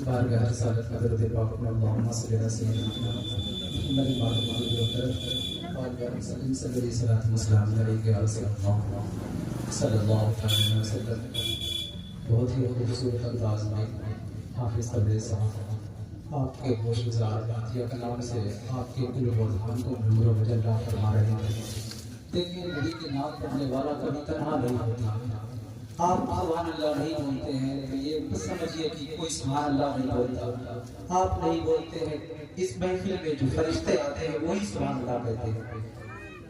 بارگاہ رسالت حضرت پاک اللہم صلی اللہ سیدنا محمد بارگاہ سلیم صلی اللہ علیہ صلی اللہ علیہ وسلم. بہت ہی خوبصورت انداز میں حافظ تبریز صاحب آپ کے گوش گزار باتیہ کلام سے آپ کے قلوب و ذہن کو نور و مجلہ فرما رہے ہیں. دیکھیں نبی کی نعت پڑھنے والا کبھی تنہا نہیں ہوتا. آپ سبحان اللہ نہیں بولتے ہیں تو یہ سمجھیے کہ کوئی سبحان اللہ نہیں بولتا. آپ نہیں بولتے ہیں، اس محفل میں جو فرشتے آتے ہیں وہی سبحان اللہ کہتے ہیں.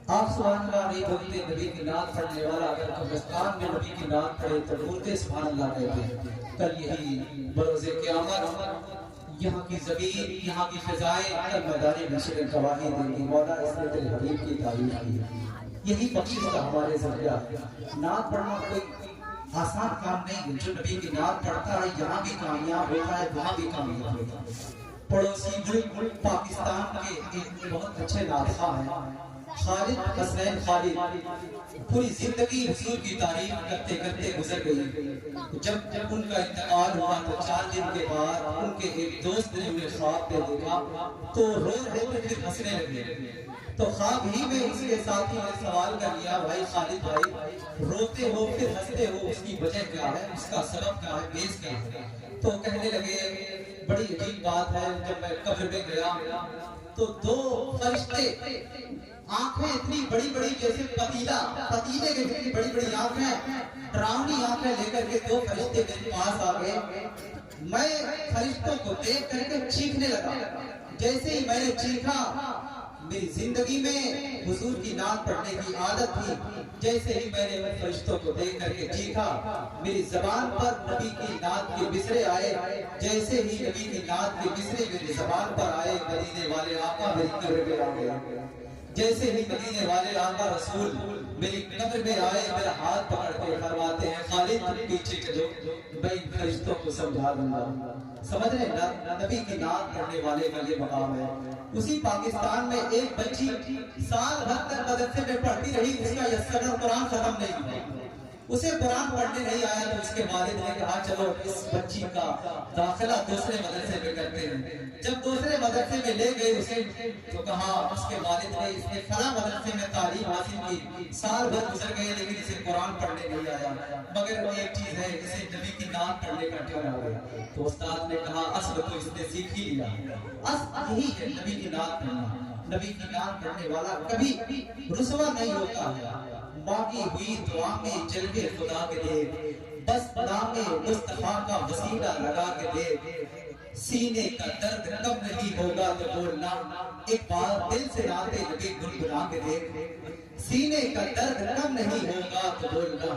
آپ سبحان اللہ نہیں بولتے، نبی کی نعت پڑھنے والا اگر قبرستان میں نبی کی نعت پڑھے تو بولتے سبحان اللہ کہتے ہیں. کل یہی بروز قیامت یہاں کی زمین، یہاں کی فضائیں کل میدان محشر گواہی دیں گی مولا اس نے تیرے حبیب کی تعریف کی. یہی بخشش کا ہمارے ذریعہ. نعت پڑھنا کوئی آسان کام نہیں ہے. جو نبی کی نعت پڑھتا ہے یہاں بھی کامیاب ہوتا ہے، وہاں بھی کامیاب ہوتا ہے. پڑوسی ملک پاکستان کے ایک بہت اچھے نعتخواں ہیں خالد حسین خالد. پوری زندگی حضور کی تعریف کرتے کرتے گزر گئی. جب ان کا انتقال ہوا تو 4 دن کے بعد ان کے ایک دوست نے انہیں خواب میں دیکھا تو رو رو کے پھر ہنسنے لگے. تو خواب ہی میں اس کے ساتھی نے سوال کر لیا، بھائی خالد بھائی روتے ہو پھر ہنستے ہو، اس کی وجہ کیا ہے، اس کا سبب کیا ہے، بیس کیا ہے؟ تو کہنے لگے بڑی عجیب بات ہے، جب میں قبر میں گیا تو 2 فرشتے آنکھیں اتنی بڑی بڑی جیسے پتیلے کے اتنی بڑی بڑی آنکھیں، ڈراؤنی آنکھیں لے کر کے 2 فرشتے میرے پاس آ گئے. میں فرشتوں کو دیکھ کر کے چیخنے لگا. جیسے ہی میں نے چیخا، میری زندگی میں حضور کی نعت پڑھنے کی عادت تھی. جیسے ہی میں نے ان فرشتوں کو دیکھ کر کے چیخا، میری زبان پر نبی کی نعت کے مصرے آئے. جیسے ہی نبی کی نعت کے مصرے میری زبان پر آئے، مدینے والے آقا میری قبر میں آ گئے. جیسے ہی مدینے والے آقا رسول میری قبر میں آئے، میرا ہاتھ پکڑ کے فرماتے ہیں خالد تم پیچھے چلو، میں ان فرشتوں کو سمجھا دوں گا. سمجھ رہے ہیں نبی کی نعت پڑھنے والے کا یہ مقام ہے. اسی پاکستان میں ایک بچی سال بھر تک مدرسے میں پڑھتی رہی، اس کا یہ صدر قرآن ختم نہیں ہوا. اسے قرآن پڑھنے نہیں آیا تو اس کے والد نے کہا چلو اس بچی کا داخلہ دوسرے مدرسے میں کرتے ہیں. جب دوسرے مدرسے میں لے گئے اسے تو کہا اس کے والد نے اس نے فلاں مدرسے میں تعلیم حاصل کی، سال بھر گزر گئے لیکن اسے قرآن پڑھنے نہیں آیا. مگر ایک چیز ہے، اسے نبی کی نعت پڑھنے کا ٹھہرا آ گیا. تو استاد نے کہا اصل تو اس نے سیکھ ہی لیا. اصل یہی ہے نبی کی نعت پڑھنا. نبی کی نعت پڑھنے والا کبھی رسوا نہیں ہوتا ہے. باقی ہوئی دعا میں جلوے خدا کے دے، بس نام مصطفیٰ کا وسیلہ لگا کے دے. سینے کا درد کم نہیں ہوگا تو بولنا، ایک بار دل سے نعت نبی گنگنا کے دے. سینے کا درد کم نہیں ہوگا تو بولنا،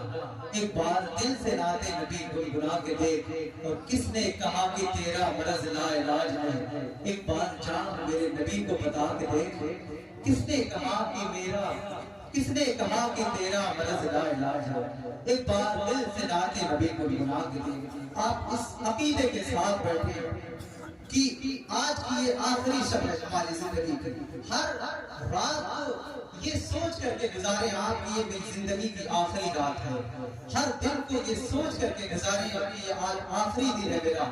ایک بار دل سے نعت نبی گنگنا کے دے. اور کس نے کہا کہ تیرا مرض لا علاج ہے، ایک بار جان میرے نبی کو بتا کے دیکھ. کس نے کہا کہ تیرا مرض لا علاج ہے، ایک بار دل سے نعت نبی کو گنگنا کے دے. آپ اس عقیدے کے ساتھ بیٹھے کہ آج کی یہ آخری شب ہے ہماری زندگی کی. ہر رات کو یہ سوچ کر کے گزارے آپ کی یہ میری زندگی کی آخری رات ہے. ہر دن کو یہ سوچ کر کے گزارے آپ کی یہ آخری دن ہے میرا.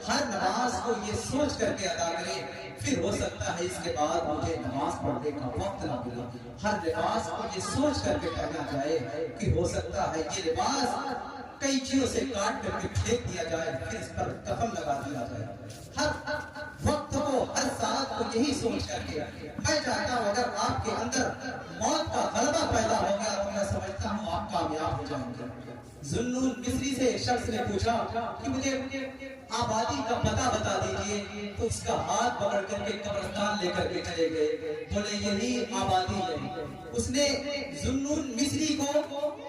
ہر نماز کو یہ سوچ کر کے ادا کریں، پھر ہو سکتا ہے اس کے بعد مجھے نماز پڑھنے کا وقت نہ ملے. ہر لباس کو یہ سوچ کر کے پہنا جائے کہ ہو سکتا ہے یہ لباس کئی چیزوں سے کاٹ کر کے پھینک دیا جائے، پھر اس پر کفن لگا دیا جائے. ہر وقت کو، ہر ساتھ کو یہی سوچ کر کے میں چاہتا ہوں اگر آپ کے اندر موت کا غلبہ پیدا ہو گیا تو میں سمجھتا ہوں آپ کامیاب ہو جائیں گے. ذوالنون مصری سے ایک شخص نے پوچھا کہ مجھے آبادی کا پتہ بتا دیجئے، تو اس کا ہاتھ پکڑ کر کے قبرستان لے کر کے چلے گئے. بولے یہی آبادی ہے. اس نے ذوالنون مصری کو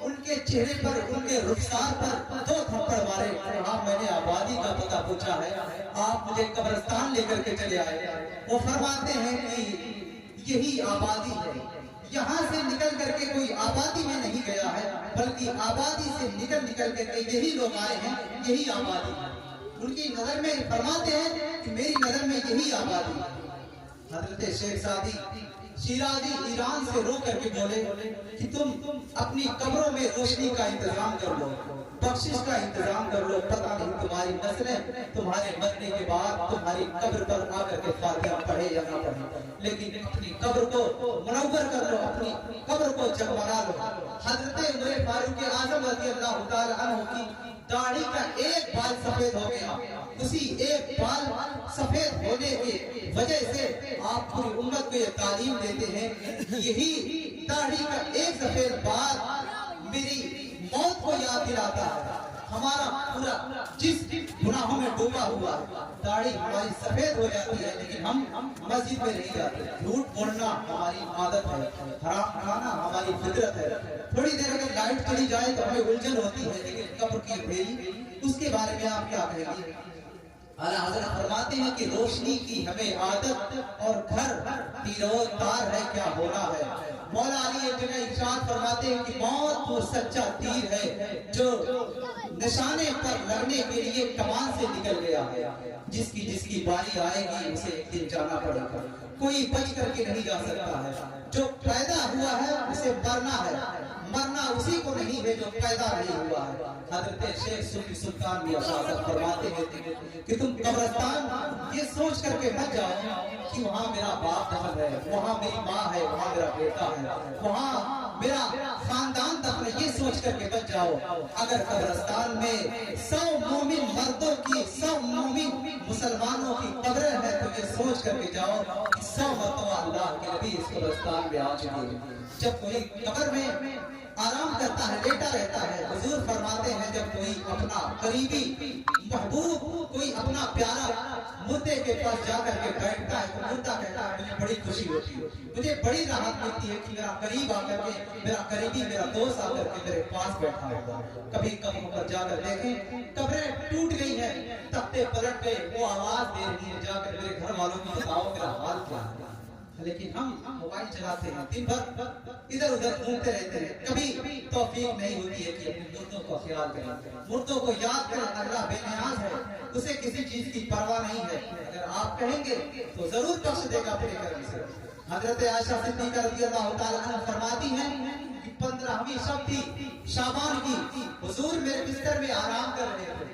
ان کے چہرے پر، ان کے رخسار پر 2 تھپڑ مارے. کہا میں نے آبادی کا پتہ پوچھا ہے، آپ مجھے قبرستان لے کر کے چلے آئے. وہ فرماتے ہیں کہ یہی آبادی ہے. یہاں سے نکل کر کے کوئی آبادی میں نہیں گیا ہے، بلکہ آبادی سے نکل کے یہی لوگ آئے ہیں، یہی آبادی ہے. ان کی نظر میں فرماتے ہیں کہ میری نظر میں یہی آبادی ہے. حضرت شیخ سعدی شیرازی ایران سے رو کر کے بولے کہ تم اپنی قبروں میں روشنی کا انتظام کر لو، بخشش کا انتظام کر لو، پتہ نہیں تمہاری تمہاری نسلیں تمہارے مرنے کے بعد تمہاری قبر پر آ کر کے فاتحہ پڑھے یا نہ پڑھے، لیکن اپنی قبر کو منور کر لو، اپنی قبر کو جگمگا لو۔ حضرت عمر فاروق اعظم رضی اللہ تعالی عنہ کی داڑھی کا ایک بال سفید ہو گیا، اسی ایک بال سفید ہونے کی وجہ سے آپ پوری امت کو یہ تعلیم دیتے ہیں، یہی داڑھی کا ایک سفید بال میری موت کو یاد دلاتا ہے۔ ہمارا پورا جسم گناہوں میں ڈوبا ہوا ہے، داڑھی ہماری سفید ہو جاتی ہے لیکن ہم مسجد میں نہیں جاتے، جھوٹ بولنا ہماری عادت ہے، حرام کھانا ہماری فطرت ہے۔ تھوڑی دیر اگر لائٹ چلی جائے تو ہمیں الجھن ہوتی ہے، لیکن قبر کی پھیری اس کے بارے میں آپ کیا کہیں گے؟ اعلیٰ حضرت فرماتے ہیں کہ روشنی کی ہمیں عادت اور گھر تیرو تار ہے کیا ہونا ہے۔ مولا علی ایک جگہ ارشاد فرماتے ہیں کہ موت وہ سچا تیر ہے جو نشانے پر لگنے کے لیے کمان سے نکل گیا ہے، جس کی باری آئے گی اسے ایک دن جانا پڑے گا، کوئی بچ کر کے نہیں جا سکتا ہے۔ جو پیدا ہوا ہے اسے مرنا ہے، مرنا اسی کو نہیں ہے جو پیدا نہیں ہوا ہے۔ حضرت شیخ صوفی سلطان بھی اشارت فرماتے ہیں کہ تم قبرستان یہ سوچ کر کے مت جاؤ کہ وہاں میرا باپ دفن ہے، وہاں میری ماں ہے، وہاں میرا بیٹا ہے، وہاں میرا خاندان دفن ہے، یہ سوچ کر کے مت جاؤ۔ اگر قبرستان میں 100 مومن مردوں کی 100 مومن مسلمانوں کی قبریں ہیں تو یہ سوچ کر کے جاؤ کہ 100 مرتبہ اللہ کے نبی اس قبرستان میں آ چکے ہیں۔ جب کوئی قبر میں آرام کرتا ہے، لیٹا رہتا ہے، حضور فرماتے ہیں جب کوئی اپنا قریبی محبوب، کوئی اپنا پیارا مردے کے پاس جا کر کے بیٹھتا ہے تو مردہ کہتا ہے مجھے بڑی خوشی ہوتی ہے، مجھے بڑی راحت ملتی ہے کہ میرا قریب آ کر کے، میرا قریبی، میرا دوست آ کر کے میرے پاس بیٹھا ہوگا۔ کبھی قبروں پر جا کر دیکھیں، قبریں ٹوٹ گئی ہیں، تختے پلٹ گئے، وہ آواز دے رہی ہے جا کر میرے گھر والوں کو بتاؤ میرا حال کیا ہے، لیکن ہم موبائل چلاتے ہیں، دن بھر ادھر ادھر گھومتے رہتے ہیں، کبھی توفیق نہیں ہوتی ہے کہ اپنے مردوں کو خیال کریں، مردوں کو یاد کریں۔ اللہ بے نیاز ہے، اسے کسی چیز کی پرواہ نہیں ہے، اگر آپ کہیں گے تو ضرور بخش دے گا اپنے کرم سے۔ حضرت عائشہ صدیقہ رضی اللہ تعالیٰ عنہ فرماتی ہیں کہ 15ویں شب تھی شعبان کی، حضور میرے بستر میں آرام کر رہے تھے،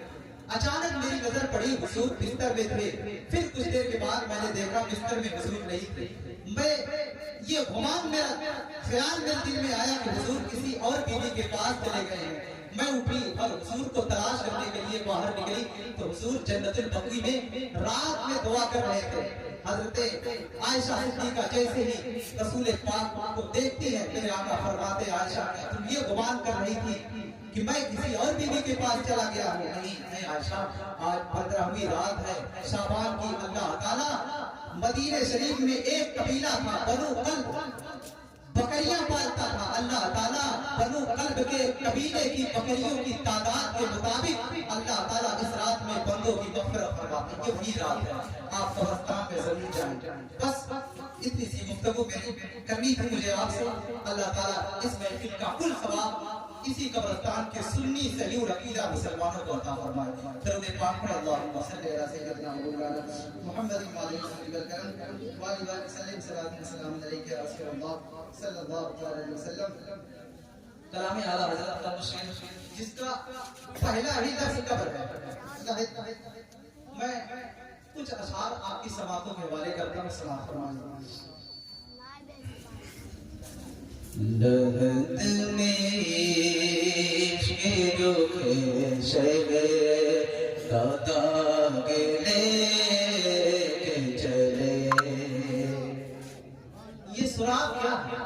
اچانک میری نظر پڑی حضور بستر میں تھے، پھر کچھ دیر کے بعد میں نے دیکھا بستر میں حضور نہیں تھے، میں یہ گمان میرا خیال میرے دل میں آیا کہ حضور کسی اور بیوی کے پاس چلے گئے ہیں۔ میں اٹھی اور حضور کو تلاش کرنے کے لیے باہر نکلی تو حضور جنت البقیع میں رات میں دعا کر رہے تھے۔ حضرت عائشہ صدیقہ جیسے ہی رسول پاک کو دیکھتی ہے، میرے آقا فرماتے عائشہ تم یہ گمان کر رہی تھی کہ میں کسی اور بیوی کے پاس چلا گیا ہوں؟ نہیں عائشہ، آج 15ویں رات ہے شعبان کی۔ اللہ تعالیٰ مدینہ شریف میں ایک قبیلہ تھا بنو قلب، بکریاں پالتا تھا، اللہ تعالیٰ بنو قلب کے قبیلے کی بکریوں کی تعداد کے مطابق اللہ تعالیٰ اس رات میں بندوں کی مغفرت فرماتے ہیں۔ یہ وہی رات ہے، آپ قبرستان میں ضرور جائیں۔ بس اتنی سی گفتگو میری کرنی تھی مجھے آپ سے۔ اللہ تعالیٰ اس محفل کا کل ثواب اسی قبرستان کے سنی صحیح اور عقیدہ مسلمانوں کو عطا فرمائے۔ درود پاک پڑھ اللہم صلی علی سیدنا محمد وعلی آلہ وسلم صلاۃ و سلام علیک یا رسول اللہ صلی اللہ علیہ وسلم۔ کلام اعلیٰ حضرت کا مشیر جس کا پہلا ہی لفظ قبر ہے، میں کچھ اشعار آپ کی سماعتوں کے حوالے کرتا ہوں، سماعت فرمائیے۔ لحد میں عشق جو خیش ہے کا داغ لے کے چلے۔ یہ سراغ کیا ہے؟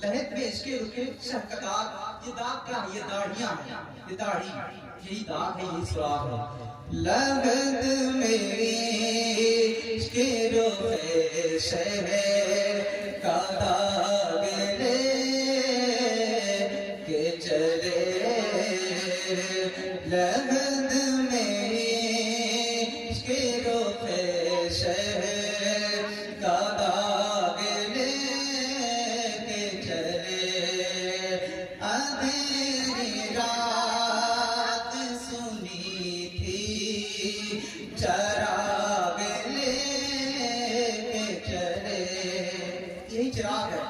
لحد میں عشق رکھے شہ کا داغ، یہ داغ کیا ہے؟ یہ داڑھیاں ہیں، یہ داڑھی، یہی داغ ہے، یہی سراغ ہے۔ لحد میں عشق جو خیش ہے کا داغ لے کے چلے۔ لحد میں عشق جو خیش ہے کا داغ لے کے چلے۔ اندھیری رات سنی تھی چراغ لے کے چلے۔ یہی چراغ ہے،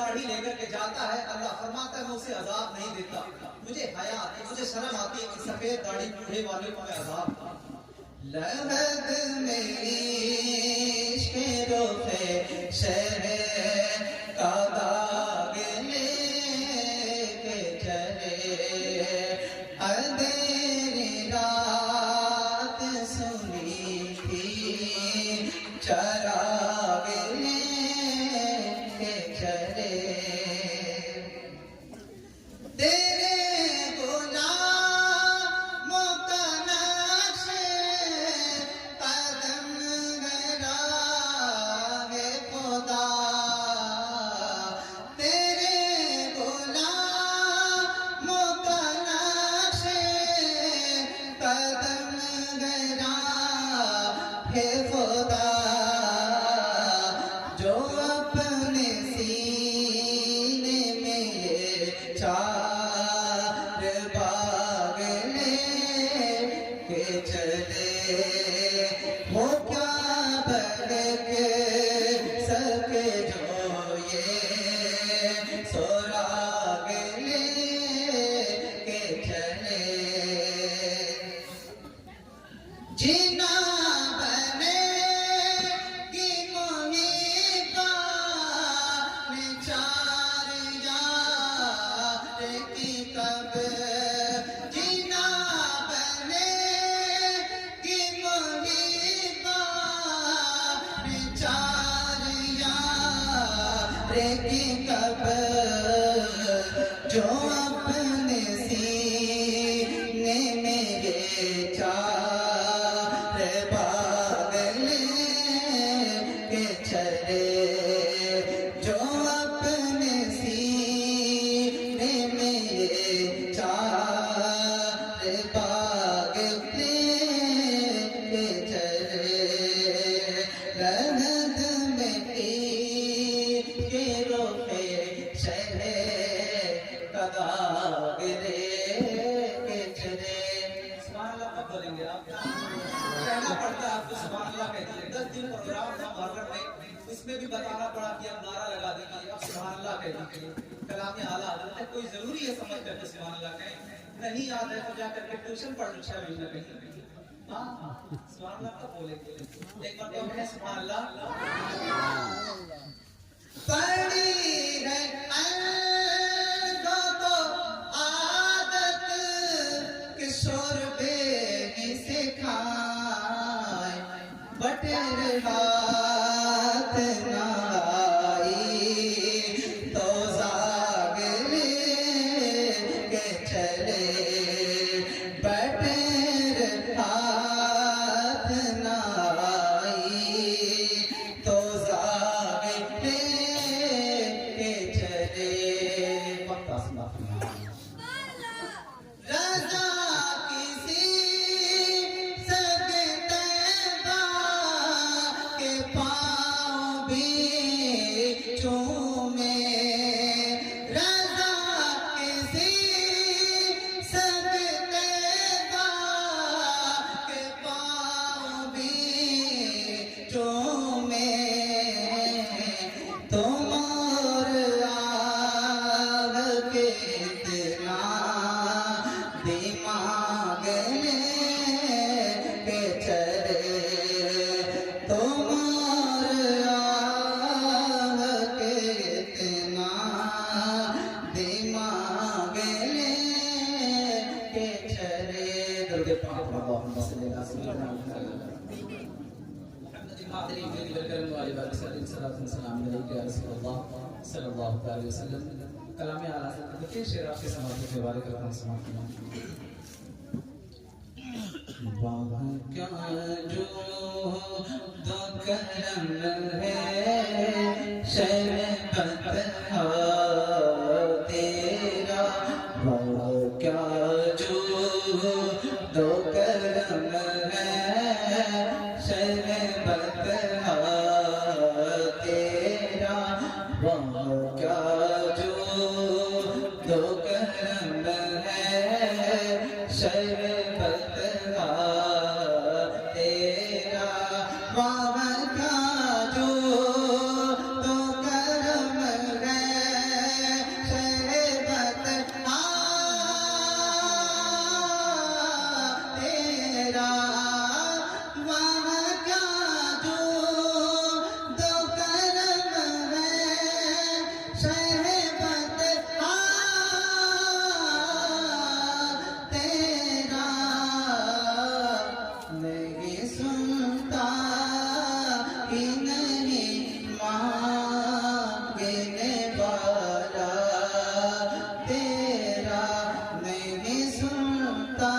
داڑھی لے کر کے جاتا ہے اللہ فرماتا ہے میں اسے عذاب نہیں دیتا. مجھے حیا آتی مجھے شرم آتی ہے کہ سفید داڑھی بوڑھے والے کو میں عذاب لہد میں عشق رخ شہر کا داغ لے کے چلے اندھیری رات سنی تھی چراغ لے کے چلے تیرے غلاموں کا نقش قدم میرا ہے خدا تیرے غلاموں کا نقش قدم میرا ہے خدا جو اپنے سینے میں یہ چار باغ لے کے چلے وہ کیا بڑھ کے سکے جو یہ سراغ لے کے چلے جینا بنے گی محیطہ میں چار یار کی کب جینا بنے گی محیطہ میں چار یار کی کب جو اپنے سینے میں یہ چار باغ لے کے چلے جو اپنے سینے میں یہ چار باغ لے کے چلے رہد میں کے روپے شہر کا داغ لے کے چلے سبحان اللہ کب بولیں گے آپ کہنا پڑتا ہے آپ کو سبحان اللہ کہتے ہیں 10 دن پروگرام تھا محرم میں اس میں بھی بتانا پڑا کہ اب نعرہ لگا دیجیے اب سبحان اللہ کہہ دیجیے کلام اعلیٰ حضرت ہے کوئی ضروری ہے سمجھ کر کے سبحان اللہ کہیں نہیں یاد ہے تو جا کر کے ٹیوشن پڑھ لو 6 مہینہ کہیں ہاں سبحان اللہ کب بولیں گے ایک بار تو ہے سبحان اللہ پڑھی ہے عادت کہ شوربے ہی سے کھائے بٹر ہاتھ نہ آئی تو زاگ لے کے چلے بٹر ہاتھ نہ آئی تو زاگ لے کے چلے وقت آسمان رضا کسی سجدہ کے پاؤں بھی چومے رضا کسی سجدہ کے پاؤں بھی چومے تم اور آگ کے اتنا دماغ لے کے چلے تم اور آگ کے اتنا دماغ لے کے چلے درود پاک اللہم صلی اللہ علیہ وسلم محمد الحاضرین میری برکرم والی بات صلاۃ و سلام علیکہ یا رسول اللہ صلی اللہ علیہ وسلم کلام اعلیٰ حضرت کے شعر آپ کے سماعت کے بارے کرتا ہوں سماعت کرنا وہاں کیا جو دو کرم ہے شربت تیرا وہاں کیا جو دو کرم ہے شربت تیرا وہاں کیا جو دو کرم ہے شربت تیرا وہاں کا جو تو کرم ہے تیرا وہاں کا جو دو کرم ہے شہبت تیرا نہیں سنتا ہی نہیں مانگنے والا تیرا نہیں سنتا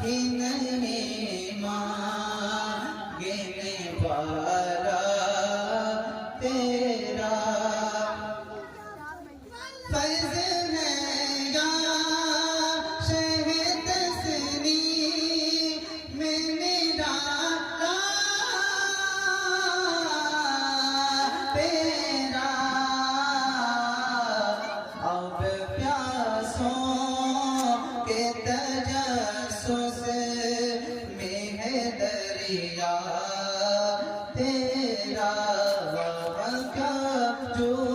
ہی نہیں مانگنے والا تیرا فیض ہے یا شہ تسلیم میں میرا تیرا اب پیاسوں کے تجسس میں ہے دریا تیرا وہاں کا جو